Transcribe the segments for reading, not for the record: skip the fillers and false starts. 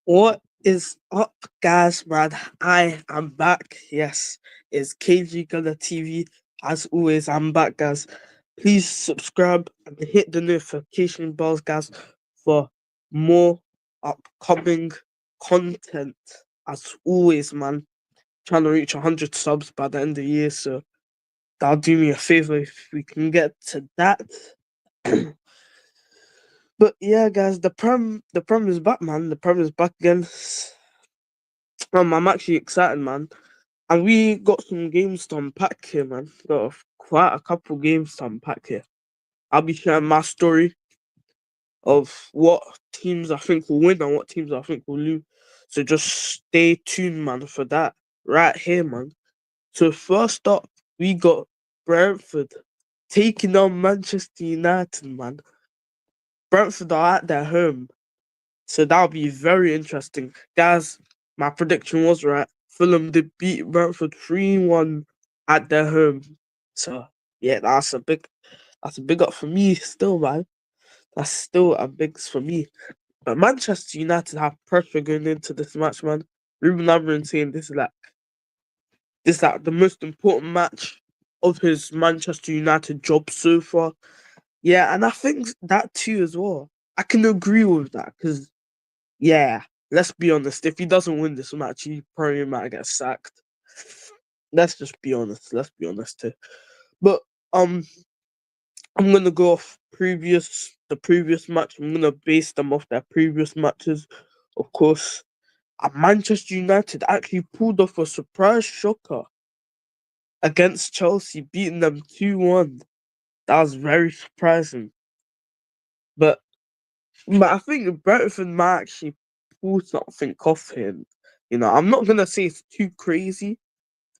What is up, guys, man? I am back. Yes, it's KG Gunner TV. As always, I'm back, guys. Please subscribe and hit the notification bells, guys, for more upcoming content. As always, man, trying to reach 100 subs by the end of the year, so that'll do me a favor if we can get to that. But yeah, guys, the Prem is back, man. The Prem is back again. I'm actually excited, man. And we got some games to unpack here, man. Got quite a couple games to unpack here. I'll be sharing my story of what teams I think will win and what teams I think will lose. So just stay tuned, man, for that right here, man. So first up, we got Brentford taking on Manchester United, man. Brentford are at their home, so that'll be very interesting. Guys, my prediction was right. Fulham did beat Brentford 3-1 at their home. So yeah, that's a big up for me still, man. That's still a bigs for me. But Manchester United have pressure going into this match, man. Ruben Amorim saying this is like the most important match of his Manchester United job so far. Yeah, and I think that too as well. I can agree with that because yeah, let's be honest. If he doesn't win this match, he probably might get sacked. Let's just be honest. Let's be honest too. But I'm gonna go off the previous match. I'm gonna base them off their previous matches, of course. And Manchester United actually pulled off a surprise shocker against Chelsea, beating them 2-1. That was very surprising. But I think Brentford might actually pull something off here. I'm not gonna say it's too crazy.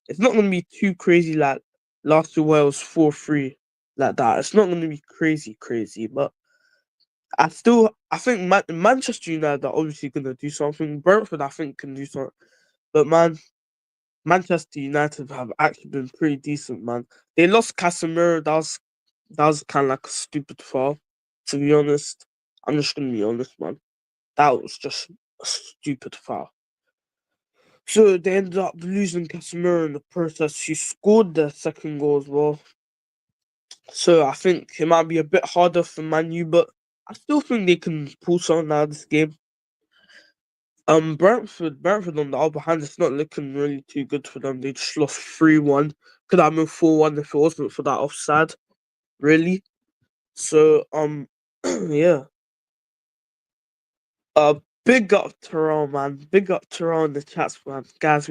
It's not gonna be too crazy like last year where it was 4-3 like that. It's not gonna be crazy, crazy. But I think Manchester United are obviously gonna do something. Brentford I think can do something. But man, Manchester United have actually been pretty decent, man. They lost Casemiro. That was kind of like a stupid foul, to be honest. I'm just gonna be honest, man. That was just a stupid foul. So they ended up losing Casemiro in the process. He scored the second goal as well. So I think it might be a bit harder for Man U, but I still think they can pull something out of this game. Brentford on the other hand, it's not looking really too good for them. They just lost 3-1. Could have been 4-1 if it wasn't for that offside, really. So yeah. Uh, big up Tyrone, man. Big up Tyrone in the chats, man. Guys,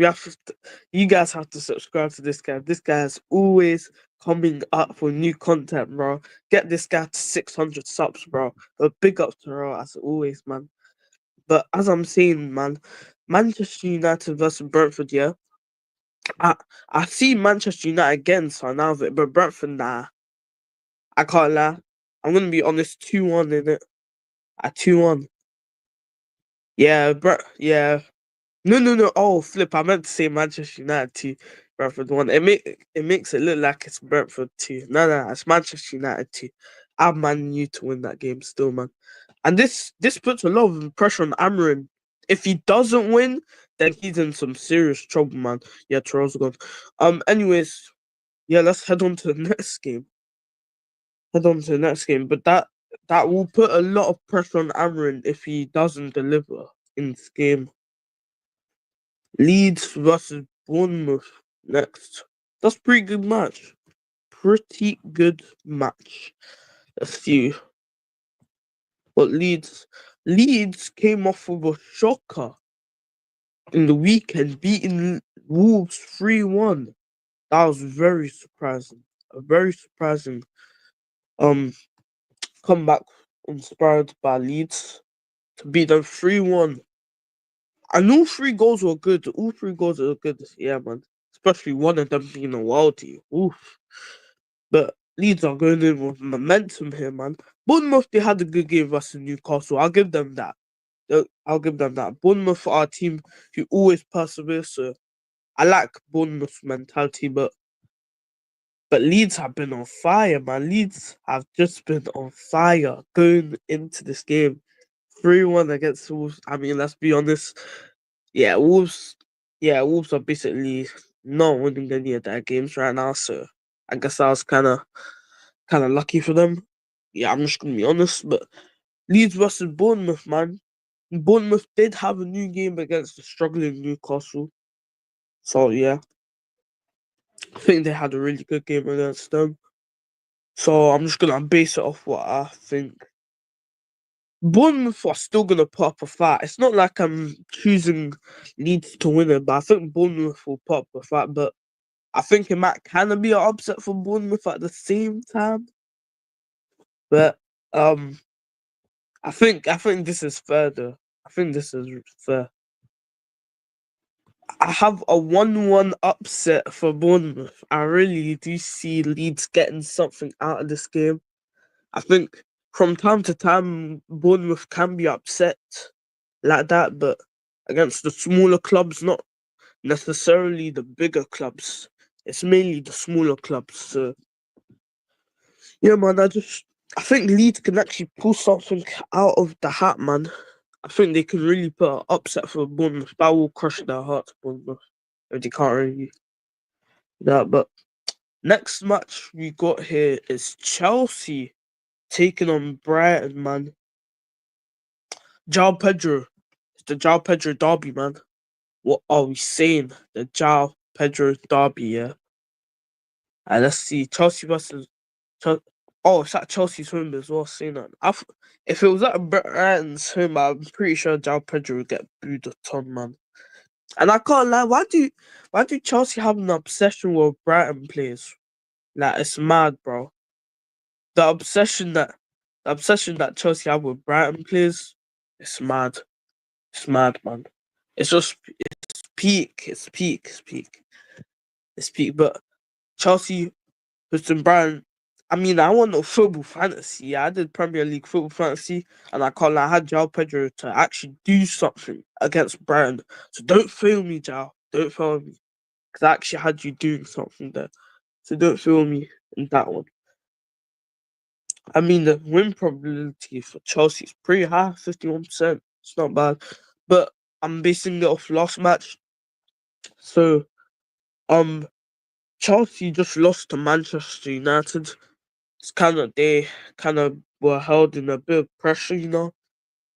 you guys have to subscribe to this guy. This guy is always coming up with new content, bro. Get this guy to 600 subs, bro. But big up Tyrone as always, man. But as I'm saying, man, Manchester United versus Brentford, yeah. I I see Manchester United again, so now of it, but Brentford, nah. I can't lie. I'm gonna be honest, 2-1 in it. At 2-1. Yeah. No, no, no. Oh, flip. I meant to say Manchester United 2, Brentford 1. It makes it look like it's Brentford 2. No, no, it's Manchester United 2. I'm Man U to win that game still, man. And this puts a lot of pressure on Amarin. If he doesn't win, then he's in some serious trouble, man. Yeah, Charles gone. Anyways, yeah, let's head on to the next game. Head on to the next game. But that will put a lot of pressure on Amarin if he doesn't deliver in this game. Leeds versus Bournemouth next. That's a pretty good match. Pretty good match. Let's see what Leeds came off with a shocker in the weekend, beating Wolves 3-1. That was very surprising. A very surprising um comeback inspired by Leeds to beat them 3-1. And all three goals were good. All three goals were good. Yeah, man. Especially one of them being a worldie. Oof. But Leeds are going in with momentum here, man. Bournemouth, they had a good game versus Newcastle. I'll give them that. I'll give them that. Bournemouth are a team who always persevere, so I like Bournemouth's mentality, but Leeds have been on fire, man. Leeds have just been on fire going into this game. 3-1 against Wolves. I mean, let's be honest. Yeah, Wolves are basically not winning any of their games right now, so I guess I was kind of lucky for them. Yeah, I'm just gonna be honest. But Leeds versus Bournemouth, man. Bournemouth did have a new game against the struggling Newcastle. So yeah, I think they had a really good game against them. So I'm just gonna base it off what I think. Bournemouth are still gonna put up a fight. It's not like I'm choosing Leeds to win it, but I think Bournemouth will put up a fight. But I think it might kind of be an upset for Bournemouth at the same time. But um, I think this is fair though. I think this is fair. I have a 1-1 upset for Bournemouth. I really do see Leeds getting something out of this game. I think from time to time Bournemouth can be upset like that, but against the smaller clubs, not necessarily the bigger clubs. It's mainly the smaller clubs. So yeah, man, I think Leeds can actually pull something out of the hat, man. I think they can really put an upset for Bournemouth. That will crush their hearts, Bournemouth. If they can't really do that. But next match we got here is Chelsea taking on Brighton, man. João Pedro. It's the João Pedro derby, man. What are we saying? The João Pedro derby, yeah. And let's see, Chelsea versus Oh, it's at Chelsea's home as well. Saying that, if it was at Brighton's home, I'm pretty sure João Pedro would get booed a ton, man. And I can't lie, why do Chelsea have an obsession with Brighton players? Like it's mad, bro. the obsession that Chelsea have with Brighton players, it's mad. It's mad, man. It's just it's peak. It's peak. It's peak. It's peak. But Chelsea, Houston Brighton. I mean, I want no football fantasy. Yeah, I did Premier League football fantasy, and I had João Pedro to actually do something against Brighton. So don't fail me, João. Don't fail me, because I actually had you doing something there. So don't fail me in that one. I mean, the win probability for Chelsea is pretty high, 51%. It's not bad. But I'm basing it off last match. So, um, Chelsea just lost to Manchester United. They kind of were held in a bit of pressure, you know.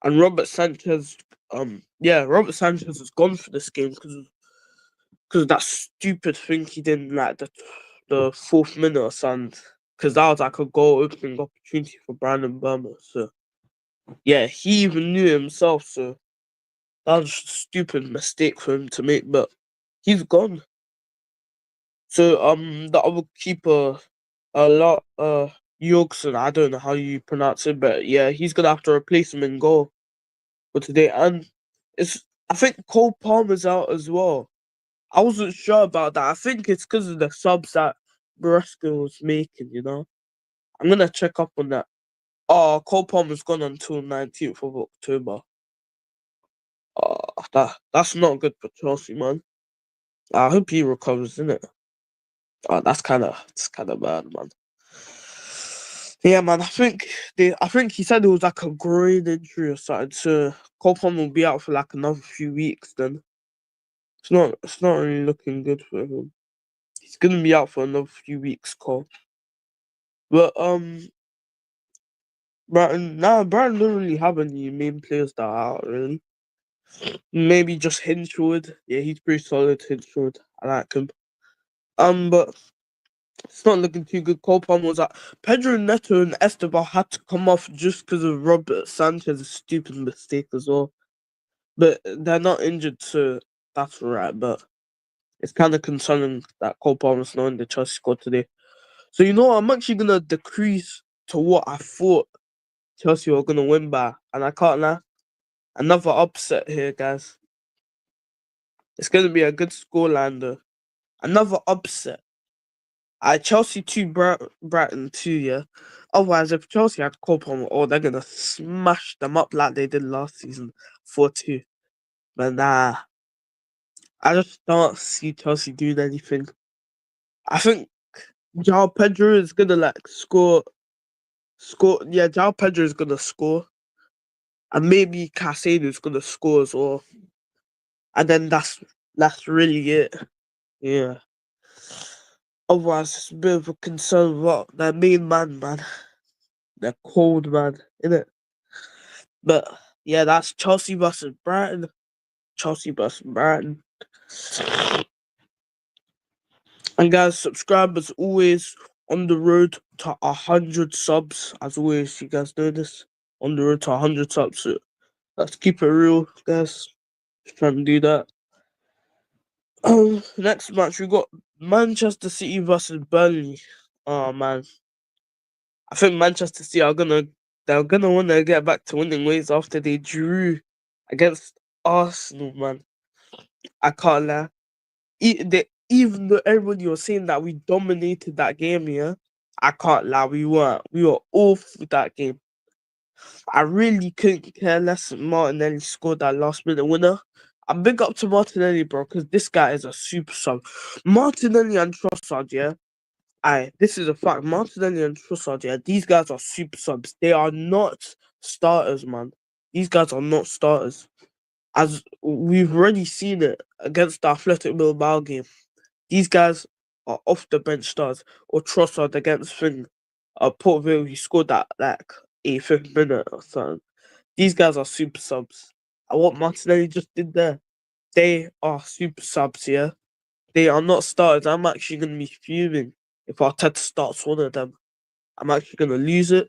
And Robert Sanchez has gone for this game because of that stupid thing he did in like the fourth minute or something. Because that was like a goal opening opportunity for Brandon Burma. So yeah, he even knew himself. So that was just a stupid mistake for him to make. But he's gone. So the other keeper, a lot Jorgsen, I don't know how you pronounce it, but yeah, he's gonna have to replace him in goal for today. And it's I think Cole Palmer's out as well. I wasn't sure about that. I think it's because of the subs that Maresca was making, you know. I'm gonna check up on that. Oh, Cole Palmer's gone until 19th of October. That's not good for Chelsea, man. I hope he recovers, innit? That's kinda bad, man. Yeah, man. I think he said it was like a groin injury or something. So Cole Palmer will be out for like another few weeks. Then it's not really looking good for him. He's gonna be out for another few weeks, Cole. But Brighton don't really have any main players that are out really. Maybe just Hinchwood. Yeah, he's pretty solid. Hinchwood, I like him. But it's not looking too good. Cole Palmer was out. Pedro Neto and Esteban had to come off just because of Robert Sanchez's stupid mistake as well. But they're not injured, so that's alright. But it's kind of concerning that Cole Palmer's not in the Chelsea squad today. So you know, I'm actually gonna decrease to what I thought Chelsea were gonna win by, and I can't lie. Another upset here, guys. It's gonna be a good scoreline though. Another upset. Chelsea 2, Brighton 2, yeah. Otherwise, if Chelsea had Cole Palmer, oh, they're gonna smash them up like they did last season, 4-2. But nah, I just don't see Chelsea doing anything. I think João Pedro is gonna like score. Yeah, João Pedro is gonna score, and maybe Casado is gonna score as well. And then that's really it. Yeah. Otherwise, it's a bit of a concern about their main man. They're cold, man, innit? But yeah, that's Chelsea versus Brighton. Chelsea versus Brighton. And guys, subscribe as always. On the road to 100 subs. As always, you guys know this. On the road to 100 subs. So let's keep it real, guys. Just trying to do that. Next match we got Manchester City versus Burnley. Oh man, I think Manchester City they're gonna want to get back to winning ways after they drew against Arsenal, man. I can't lie. Even though everybody was saying that we dominated that game, yeah, I can't lie. We weren't. We were awful that game. I really couldn't care less if Martinelli scored that last minute winner. I'm big up to Martinelli, bro, because this guy is a super sub. Martinelli and Trossard, yeah. This is a fact. Martinelli and Trossard, yeah, these guys are super subs. They are not starters, man. These guys are not starters. As we've already seen it against the Athletic Bilbao game. These guys are off the bench stars. Or Trossard against Port Vale, he scored that like 85th minute or something. These guys are super subs. And what Martinelli just did there, they are super subs, yeah? They are not starters. I'm actually going to be fuming if Arteta starts one of them. I'm actually going to lose it.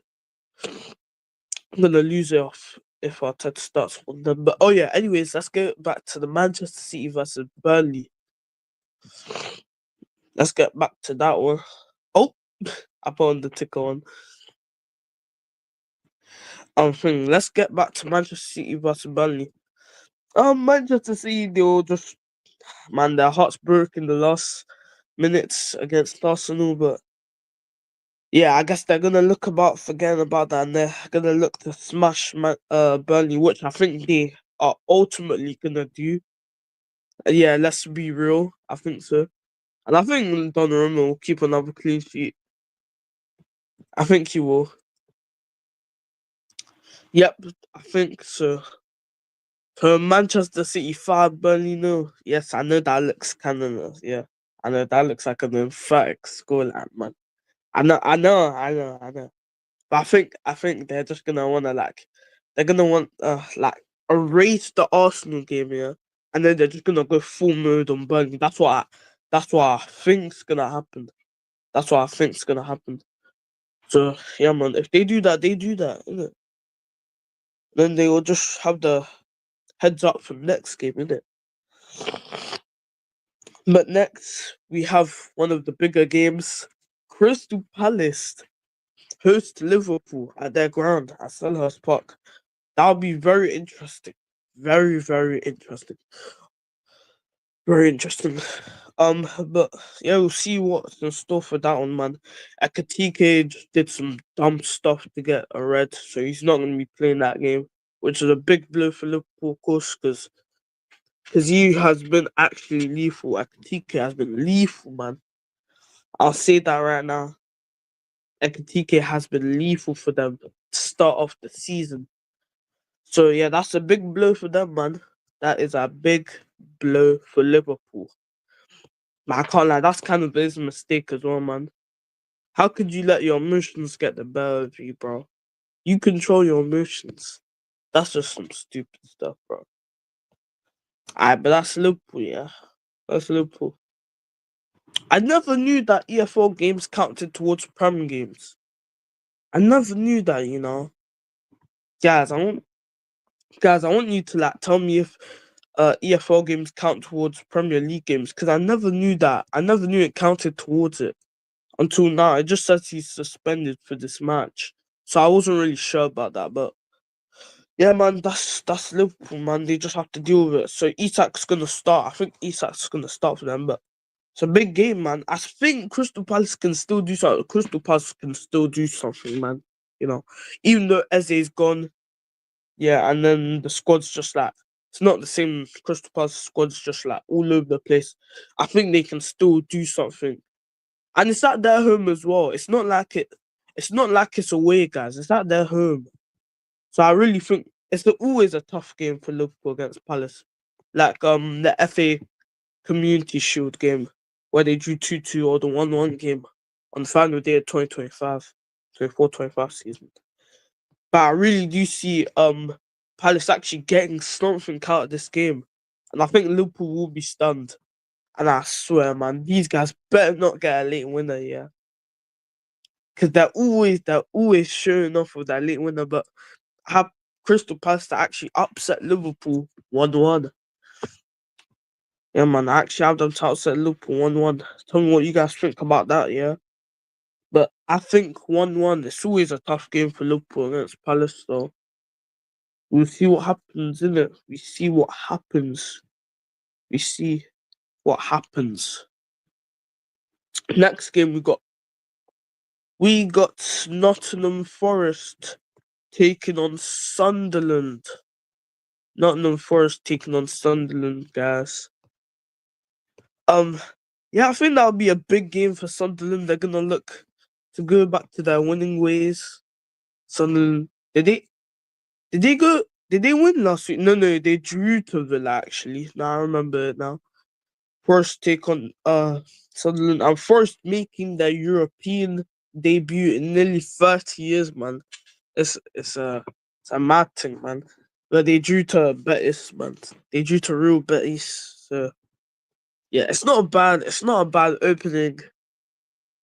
I'm going to lose it off if Arteta starts one of them. But oh yeah, anyways, let's go back to the Manchester City versus Burnley. Let's get back to that one. Oh, I put on the ticker one. Let's get back to Manchester City versus Burnley. Manchester City, they will just, man, their hearts broke in the last minutes against Arsenal, but yeah, I guess they're gonna look about forgetting about that, and they're gonna look to smash Burnley, which I think they are ultimately gonna do. Yeah, let's be real, I think so, and I think Donnarumma will keep another clean sheet. I think he will. Yep, I think so. For Manchester City 5, Burnley no. Yes, I know that looks kind of, yeah. I know that looks like an emphatic scoreline, man. I know. But I think they're just gonna wanna they're gonna want erase the Arsenal game, yeah, and then they're just gonna go full mode on Burnley. That's what I think's gonna happen. That's what I think's gonna happen. So yeah, man, if they do that, they do that, innit? Then they will just have the heads up for next game, innit? But next we have one of the bigger games. Crystal Palace host Liverpool at their ground at Selhurst Park. That'll be very interesting. Very, very interesting. Very interesting. But yeah, we'll see what's in store for that one, man. Ekatike just did some dumb stuff to get a red, so he's not going to be playing that game, which is a big blow for Liverpool, of course, because he has been actually lethal. Ekatike has been lethal, man. I'll say that right now. Ekatike has been lethal for them to start off the season. So yeah, that's a big blow for them, man. That is a big blow for Liverpool. But I can't lie, that's kind of his mistake as well, man. How could you let your emotions get the better of you, bro? You control your emotions. That's just some stupid stuff, bro. Alright, but that's Liverpool, yeah. That's Liverpool. I never knew that EFL games counted towards Prem games. I never knew that, you know. Guys, I want you to tell me if EFL games count towards Premier League games, because I never knew that. I never knew it counted towards it until now. It just says he's suspended for this match, so I wasn't really sure about that. But yeah, man, that's Liverpool, man. They just have to deal with it. So Isak's gonna start. I think Isak's gonna start for them, but it's a big game, man. I think Crystal Palace can still do something. Crystal Palace can still do something, man. You know, even though Eze's gone, yeah, and then the squad's just it's not the same. Crystal Palace squad's just all over the place. I think they can still do something, and it's at their home as well. It's not like it. It's not like it's away, guys. It's at their home, so I really think always a tough game for Liverpool against Palace, like the FA Community Shield game where they drew 2-2, or the 1-1 game on the final day of 2025, 24-25 season. But I really do see Palace actually getting something out of this game. And I think Liverpool will be stunned. And I swear, man, these guys better not get a late winner, yeah. Because they're always showing off with that late winner, but have Crystal Palace to actually upset Liverpool 1-1. Yeah, man, I actually have them to upset Liverpool 1-1. Tell me what you guys think about that, yeah. But I think 1-1, it's always a tough game for Liverpool against Palace, so we'll see what happens, innit? We see what happens. We see what happens. Next game we got Nottingham Forest taking on Sunderland. Nottingham Forest taking on Sunderland, guys. Um yeah, I think that'll be a big game for Sunderland. They're gonna look to go back to their winning ways. Sunderland, did they win last week? No, they drew to Villa actually. Now I remember it now. First take on Sunderland, and first making their European debut in nearly 30 years, man. It's a mad thing, man. But they drew to Betis, man. They drew to real Betis. So yeah, it's not a bad opening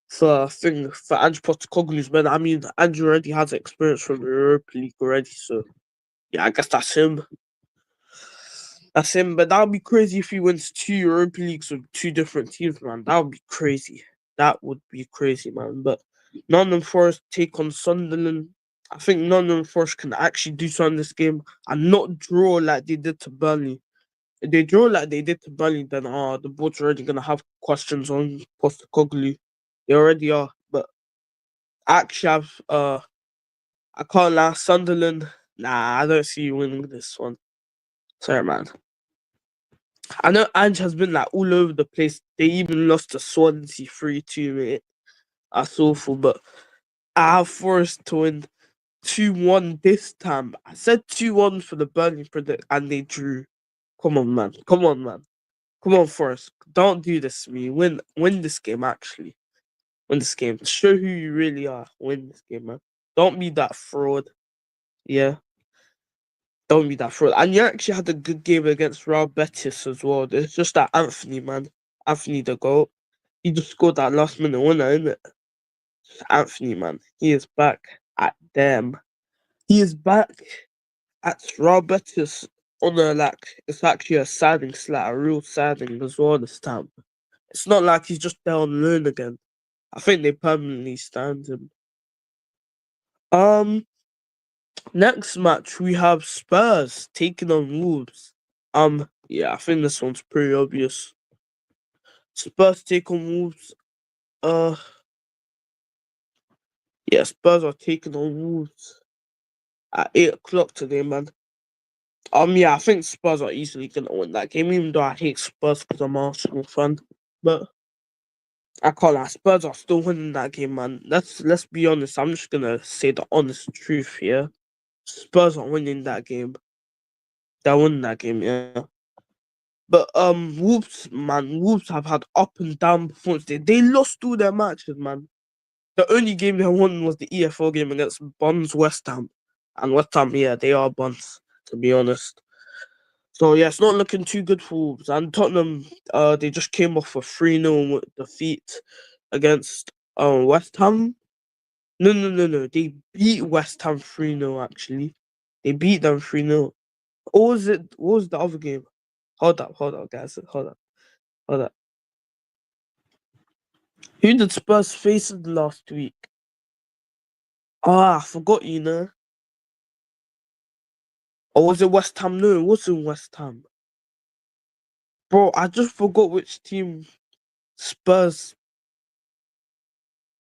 for Ange Postecoglou's man. I mean, Ange already has experience from the Europa League already, so yeah, I guess that's him. That's him, but that would be crazy if he wins 2 Europa Leagues with 2 different teams, man. That would be crazy. That would be crazy, man. But Nottingham Forest take on Sunderland. I think Nottingham Forest can actually do something in this game and not draw like they did to Burnley. If they draw like they did to Burnley, then the board's already gonna have questions on Postecoglou. They already are. But I actually have I can't lie, Sunderland. Nah, I don't see you winning this one. Sorry, man. I know Ange has been like all over the place. They even lost to Swansea 3-2, mate. That's awful, but I have Forest to win 2-1 this time. I said 2-1 for the Burnley predict and they drew. Come on, man. Come on, man. Come on, Forest. Don't do this to me. Win this game, actually. Win this game. Show who you really are. Win this game, man. Don't be that fraud. Yeah. Don't be that fraud. And you actually had a good game against Real Betis as well. It's just that Anthony, man. Anthony the goal. He just scored that last minute winner, innit? Anthony, man. He is back at them. He is back at Real Betis on a like it's actually a siding slat, a real siding as well this time. It's not like he's just there on loan again. I think they permanently stand him. Um Next match we have Spurs taking on Wolves. Yeah, I think this one's pretty obvious. Spurs take on Wolves. Uh yeah, Spurs are taking on Wolves at 8 o'clock today, man. Yeah, I think Spurs are easily gonna win that game, even though I hate Spurs because I'm an Arsenal fan. But I can't lie, Spurs are still winning that game, man. Let's be honest. I'm just gonna say the honest truth here. Spurs are winning that game. They're winning that game, yeah. But Wolves, man, Wolves have had up and down performances. They lost all their matches, man. The only game they won was the EFL game against Bonds West Ham. And West Ham, yeah, they are Bonds, to be honest. So yeah, it's not looking too good for Wolves. And Tottenham, they just came off a 3-0 defeat against West Ham. No. They beat West Ham 3-0 actually. They beat them 3-0. Or was it what was the other game? Hold up, guys. Hold up. Who did Spurs face last week? I forgot, you know. Or was it West Ham? No, it wasn't West Ham. Bro, I just forgot which team Spurs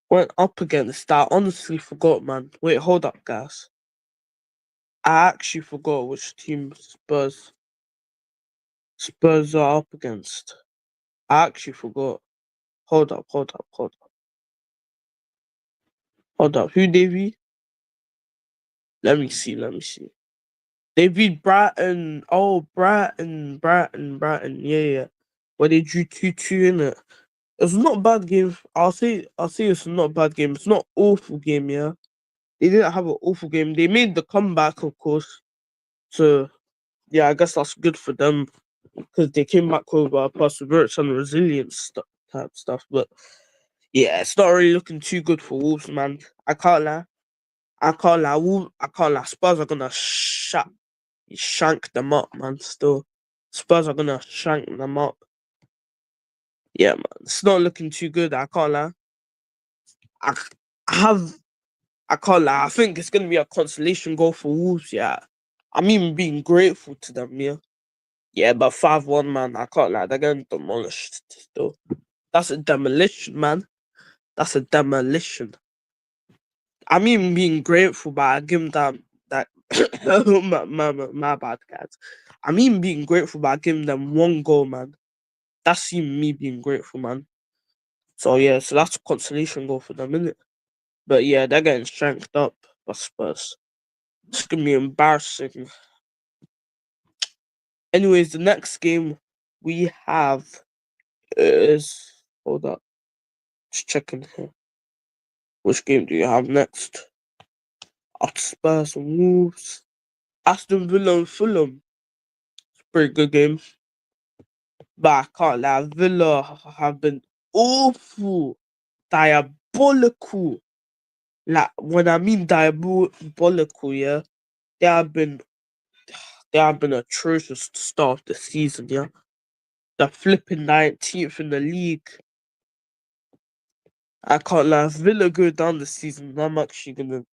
went up against. I honestly forgot, man. Wait, hold up, guys. I actually forgot which team Spurs are up against. I actually forgot. Hold up. Who they beat? Let me see. They beat Brighton. Oh, Brighton. Yeah. Where they drew 2-2 in it. It's not a bad game. I'll say it's not a bad game. It's not awful game, yeah. They didn't have an awful game. They made the comeback, of course. So yeah, I guess that's good for them because they came back with perseverance and resilience type stuff. But yeah, it's not really looking too good for Wolves, man. I can't lie. I can't lie. Spurs are gonna shank them up, man. Still, Spurs are gonna shank them up. Yeah, man. It's not looking too good. I can't lie. I have. I can't lie. I think it's gonna be a consolation goal for Wolves. Yeah, I'm even being grateful to them. Yeah. Yeah, but 5-1, man. I can't lie. They're getting demolished. Still, that's a demolition, man. That's a demolition. I'm even being grateful, but I give them that. My bad, guys. I'm even being grateful by giving them one goal, man. That's even me being grateful, man. So yeah, so that's a consolation goal for them, isn't it? But yeah, they're getting strengthened up by Spurs. It's gonna be embarrassing. Anyways, the next game we have is hold up, just checking here. Which game do you have next? After Spurs and Wolves, Aston Villa and Fulham. Pretty good game, but I can't lie. Villa have been awful, diabolical. Like when I mean diabolical, yeah, they have been they have been atrocious to start of the season. Yeah, they're flipping 19th in the league. I can't lie. If Villa go down this season, I'm actually gonna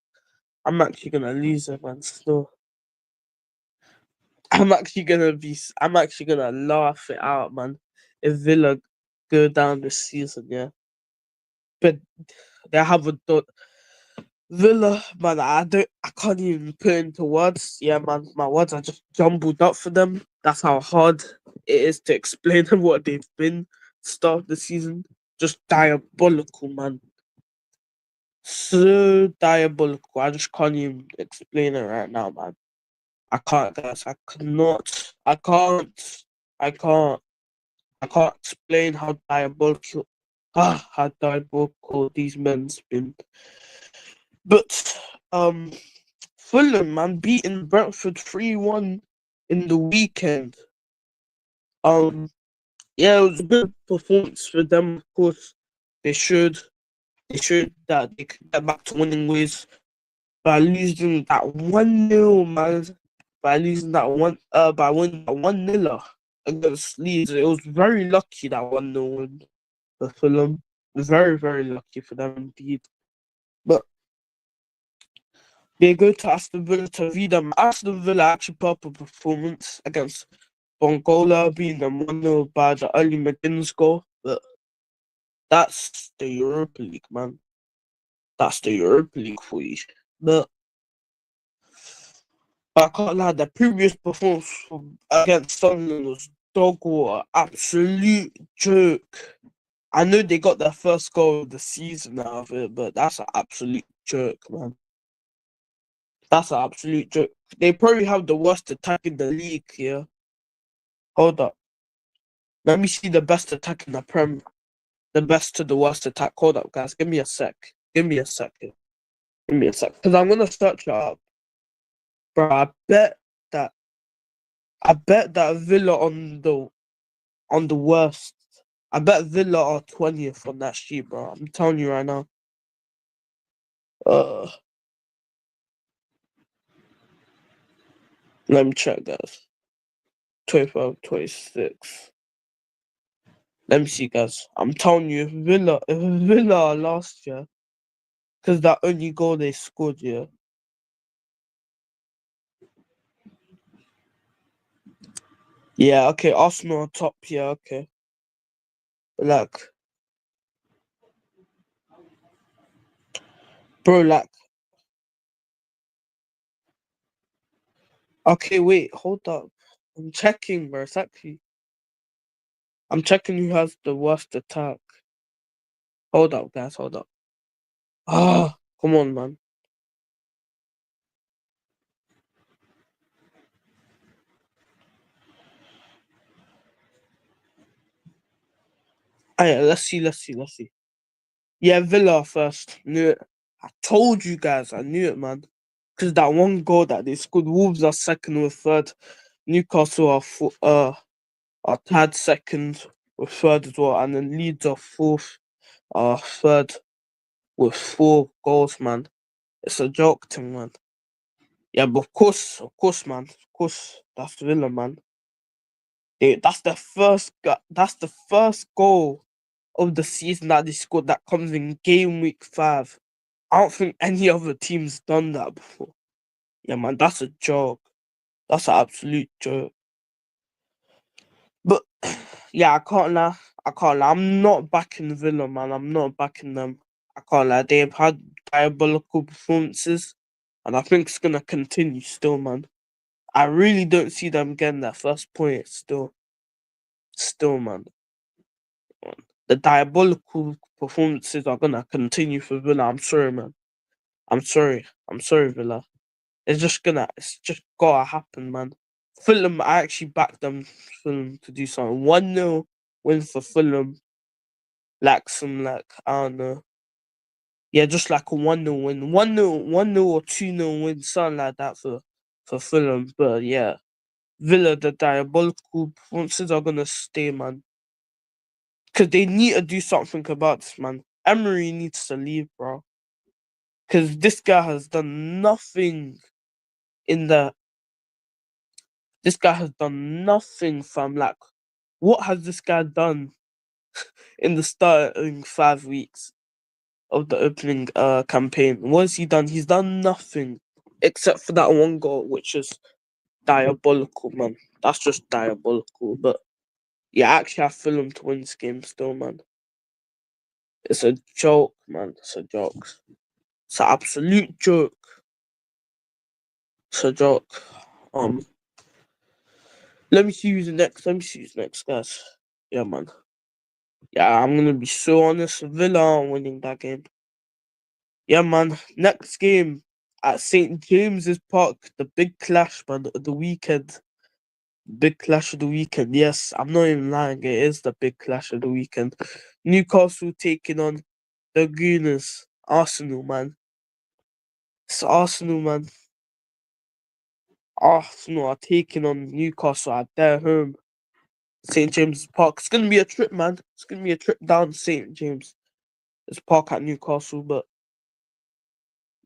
I'm actually gonna lose it, man. Still, I'm actually gonna laugh it out, man. If Villa go down this season, yeah. But they have a dot. Villa, man, I can't even put into words. Yeah, man, my words are just jumbled up for them. That's how hard it is to explain what they've been start of the season. Just diabolical, man. So diabolical. I just can't even explain it right now, man. I can't, guys. I cannot. I can't. I can't. I can't explain how diabolical these men's been. But Fulham, man, beating Brentford 3-1 in the weekend. Um, yeah, it was a good performance for them. Of course, they should. They showed that they could get back to winning ways by losing that 1-0, man. By losing that by winning that 1-0 against Leeds. It was very lucky that 1-0 win for Fulham. Very, very lucky for them indeed. But they go to Aston Villa to read them. Aston Villa actually put up a performance against Bongola, beating them 1-0 by the early McGinn's goal. But that's the Europa League, man. That's the Europa League for you. But I can't lie, the previous performance against Sunderland was dog water. Absolute joke. I know they got their first goal of the season out of it, but that's an absolute joke, man. That's an absolute joke. They probably have the worst attack in the league here. Hold up. Let me see the best attack in the Prem. The best to the worst attack. Hold up, guys. Give me a sec. Give me a second. Give me a sec. Because I'm going to search it up. Bro, that I bet that Villa on the worst. I bet Villa are 20th on that sheet, bro. I'm telling you right now. Uh, Let me check, guys. 25, 26. Let me see, guys. I'm telling you, if Villa are last year, because that only goal they scored, yeah. Yeah, okay, Arsenal are top, yeah, okay. Like, bro, like, okay, wait, hold up. I'm checking, bro. I'm checking who has the worst attack. Hold up, guys, hold up. Ah, come on, man. Ah, yeah, let's see. Yeah, Villa first. Knew it. I told you guys, I knew it, man. Because that one goal that they scored, Wolves are second with third. Newcastle are tied second with third as well, and then Leeds are fourth, third with 4 goals, man. It's a joke thing, man. Yeah, but of course, man, of course, that's Villa, man. That's the first goal of the season that they scored that comes in game week 5. I don't think any other team's done that before. Yeah, man, that's a joke. That's an absolute joke. But yeah, I can't lie. I can't lie. I'm not backing Villa, man. I'm not backing them. I can't lie. They've had diabolical performances, and I think it's gonna continue still, man. I really don't see them getting that first point still, man. The diabolical performances are gonna continue for Villa. I'm sorry, man. I'm sorry. I'm sorry, Villa. It's just gotta happen, man. Fulham, I actually backed them Fulham to do something. 1-0 win for Fulham, like some I don't know. Yeah, just like a 1-0 win. 1-0 or 2-0 win, something like that for Fulham. But yeah. Villa, the diabolical performances are gonna stay, man. Cause they need to do something about this, man. Emery needs to leave, bro. Cause this guy has done nothing in the this guy has done nothing from like what has this guy done in the starting 5 weeks? of the opening campaign. What has he done? He's done nothing except for that one goal, which is diabolical, man. That's just diabolical. But yeah, actually, I feel him to win this game still, man. It's a joke, man. It's a joke. It's an absolute joke. It's a joke. Let me see who's next. Let me see who's next, guys. Yeah, man. Yeah, I'm gonna be so honest. Villa are winning that game. Yeah, man. Next game at St. James's Park, the big clash, man, of the weekend. Big clash of the weekend. Yes, I'm not even lying. It is the big clash of the weekend. Newcastle taking on the Gooners. Arsenal, man. It's Arsenal, man. Arsenal are taking on Newcastle at their home, St. James's Park. It's gonna be a trip, man. It's gonna be a trip down St. James's Park at Newcastle, but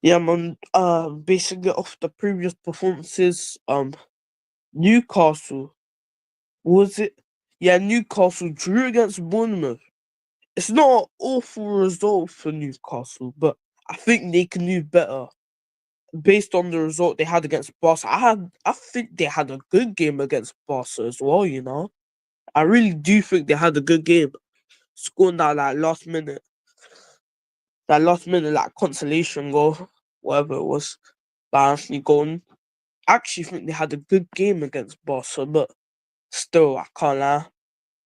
yeah, man. Basically off the previous performances, Newcastle was it? Yeah, Newcastle drew against Bournemouth. It's not an awful result for Newcastle, but I think they can do better based on the result they had against Barca. I think they had a good game against Barca as well. You know, I really do think they had a good game, scoring that last minute like consolation goal, whatever it was, that Anthony Gordon. I actually think they had a good game against Barca, but still, I can't lie.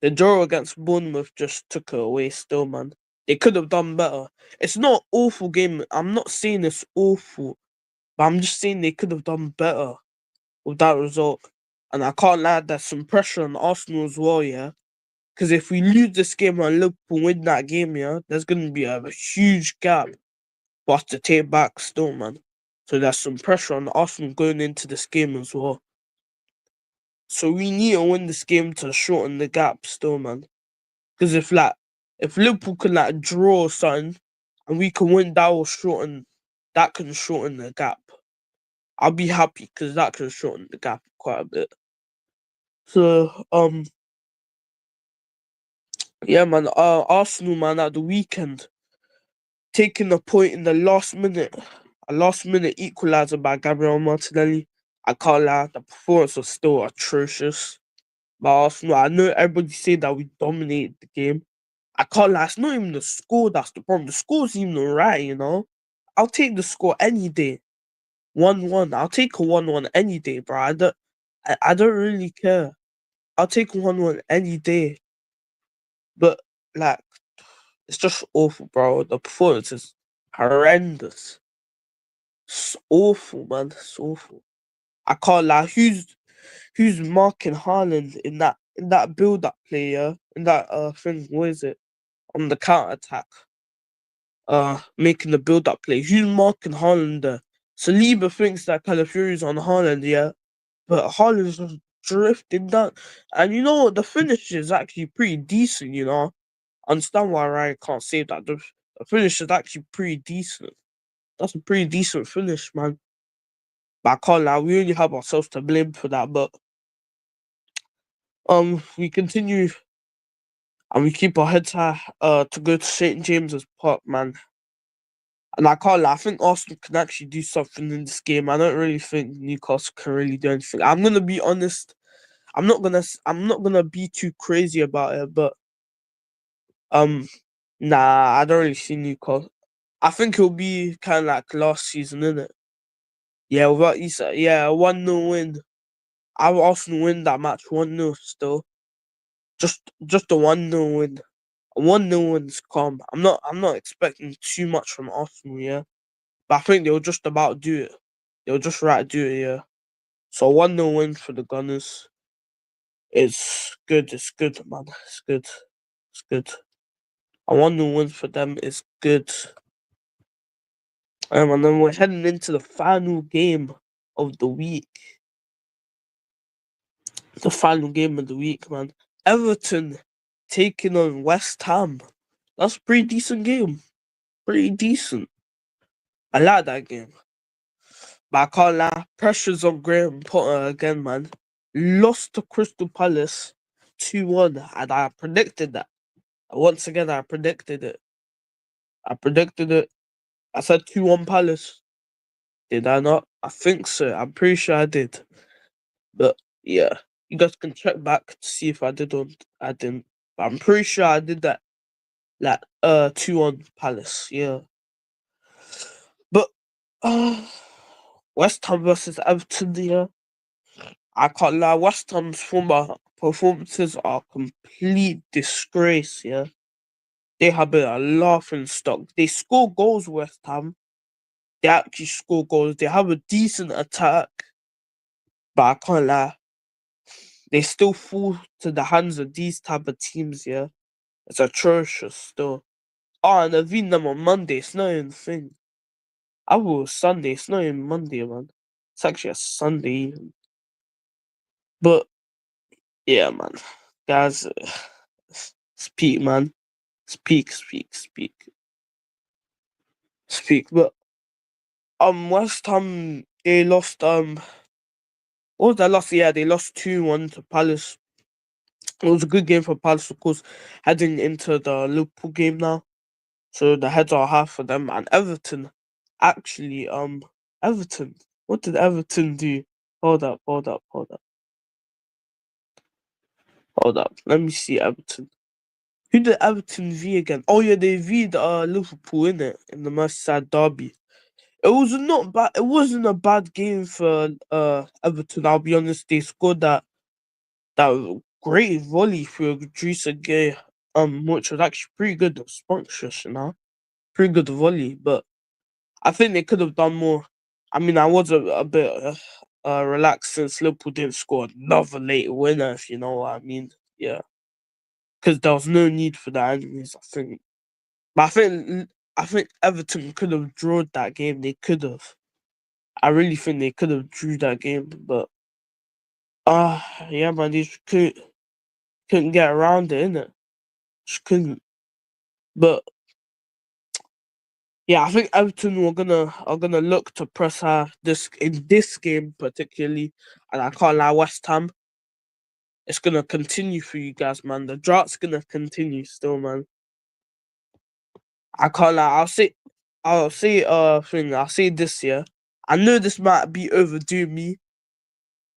The draw against Bournemouth just took it away still, man. They could have done better. It's not an awful game. I'm not saying it's awful, but I'm just saying they could have done better with that result. And I can't lie, there's some pressure on Arsenal as well, yeah? Because if we lose this game and Liverpool win that game, yeah, there's going to be a huge gap for us to take back still, man. So there's some pressure on Arsenal going into this game as well. So we need to win this game to shorten the gap still, man. Because if Liverpool can draw or something and we can win, that can shorten the gap. I'll be happy because that can shorten the gap quite a bit. So yeah, man. Arsenal, man, at the weekend taking a point in the last minute, a last minute equaliser by Gabriel Martinelli. I can't lie, the performance was still atrocious by Arsenal. I know everybody say that we dominated the game. I can't lie, it's not even the score that's the problem. The score's even alright, you know. I'll take the score any day. 1-1. I'll take a 1-1 any day, bro. I don't really care. I'll take 1-1 any day. But like, it's just awful, bro. The performance is horrendous. It's awful, man. It's awful. I can't lie. Who's marking Haaland in that build up play, yeah? In that thing, what is it? On the counter attack. Making the build up play. Who's marking Haaland there? Saliba thinks that Calafiori's on Haaland, yeah. But Haaland's just drifting down. And you know what? The finish is actually pretty decent, you know. I understand why Ryan can't save that. The finish is actually pretty decent. That's a pretty decent finish, man. But I can't lie, we only have ourselves to blame for that. But we continue and we keep our heads high to go to St. James's Park, man. And I can't lie, I think Arsenal can actually do something in this game. I don't really think Newcastle can really do anything. I'm gonna be honest. I'm not gonna be too crazy about it, but um nah, I don't really see Newcastle. I think it'll be kinda like last season, innit? Yeah, without Issa, yeah, 1-0 win. I will Arsenal win that match 1-0 still. Just a 1-0 win. A 1-0 win's calm. I'm not expecting too much from Arsenal, yeah. But I think they'll just about do it. They'll just right do it, yeah. So 1-0 win for the Gunners. It's good, man. It's good. It's good. A 1-0 win for them is good. And then we're heading into the final game of the week. The final game of the week, man. Everton taking on West Ham. That's a pretty decent game. Pretty decent. I like that game. But I can't lie, pressure's on Graham Potter again, man. Lost to Crystal Palace 2-1, and I predicted that. Once again, I predicted it. I predicted it. I said 2-1 Palace. Did I not? I think so. I'm pretty sure I did. But yeah, you guys can check back to see if I did or I didn't. But I'm pretty sure I did that. Like 2-1 Palace. Yeah. But West Ham versus Everton. Yeah, I can't lie. West Ham's former performances are complete disgrace. Yeah, they have been a laughing stock. They score goals. West Ham. They actually score goals. They have a decent attack, but I can't lie. They still fall to the hands of these type of teams. Yeah, it's atrocious still. Oh, and they've beaten them on Monday. It's not even a thing. I was Sunday. It's not even Monday, man. It's actually a Sunday. But yeah, man, guys, speak, man, speak. But West Ham they lost. What was that last? Yeah, they lost 2-1 to Palace. It was a good game for Palace, of course, heading into the Liverpool game now. So the heads are high for them. And Everton, actually, Everton. What did Everton do? Hold up, hold up, hold up, hold up. Let me see Everton. Who did Everton v again? Oh yeah, they v'd Liverpool in it in the Merseyside derby. It was not bad. It wasn't a bad game for Everton. I'll be honest. They scored that great volley for Idrissa Gay, which was actually pretty good. Sponsorship, pretty good volley. But I think they could have done more. I mean, I was a bit relaxed since Liverpool didn't score another late winner. If you know what I mean, yeah, because there was no need for that. Anyways, I think. But I think Everton could have drawn that game. They could have. I really think they could have drew that game, but yeah, man, they just couldn't get around it, innit? Just couldn't. But yeah, I think Everton are gonna look to press her this in this game particularly, and I can't lie, West Ham. It's gonna continue for you guys, man. The drought's gonna continue still, man. I can't lie. I'll say this year. I know this might be overdue me,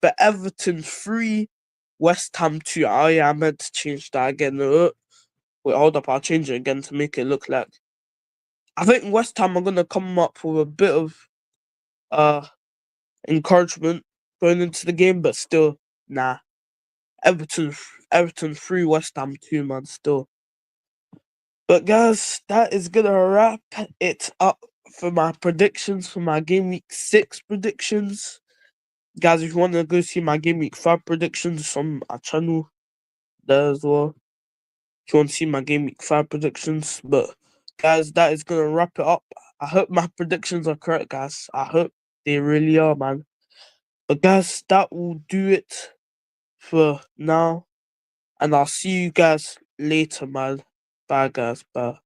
but Everton 3, West Ham 2. Oh yeah, I meant to change that again. Wait, hold up, I'll change it again to make it look like. I think West Ham are gonna come up with a bit of uh encouragement going into the game, but still, nah. Everton Everton 3, West Ham 2, man, still. But guys, that is gonna wrap it up for my predictions for my game week 6 predictions. Guys, if you want to go see my game week 5 predictions on our channel there as well. If you want to see my game week 5 predictions. But guys, that is gonna wrap it up. I hope my predictions are correct, guys. I hope they really are, man. But guys, that will do it for now. And I'll see you guys later, man. Bye guys, bye.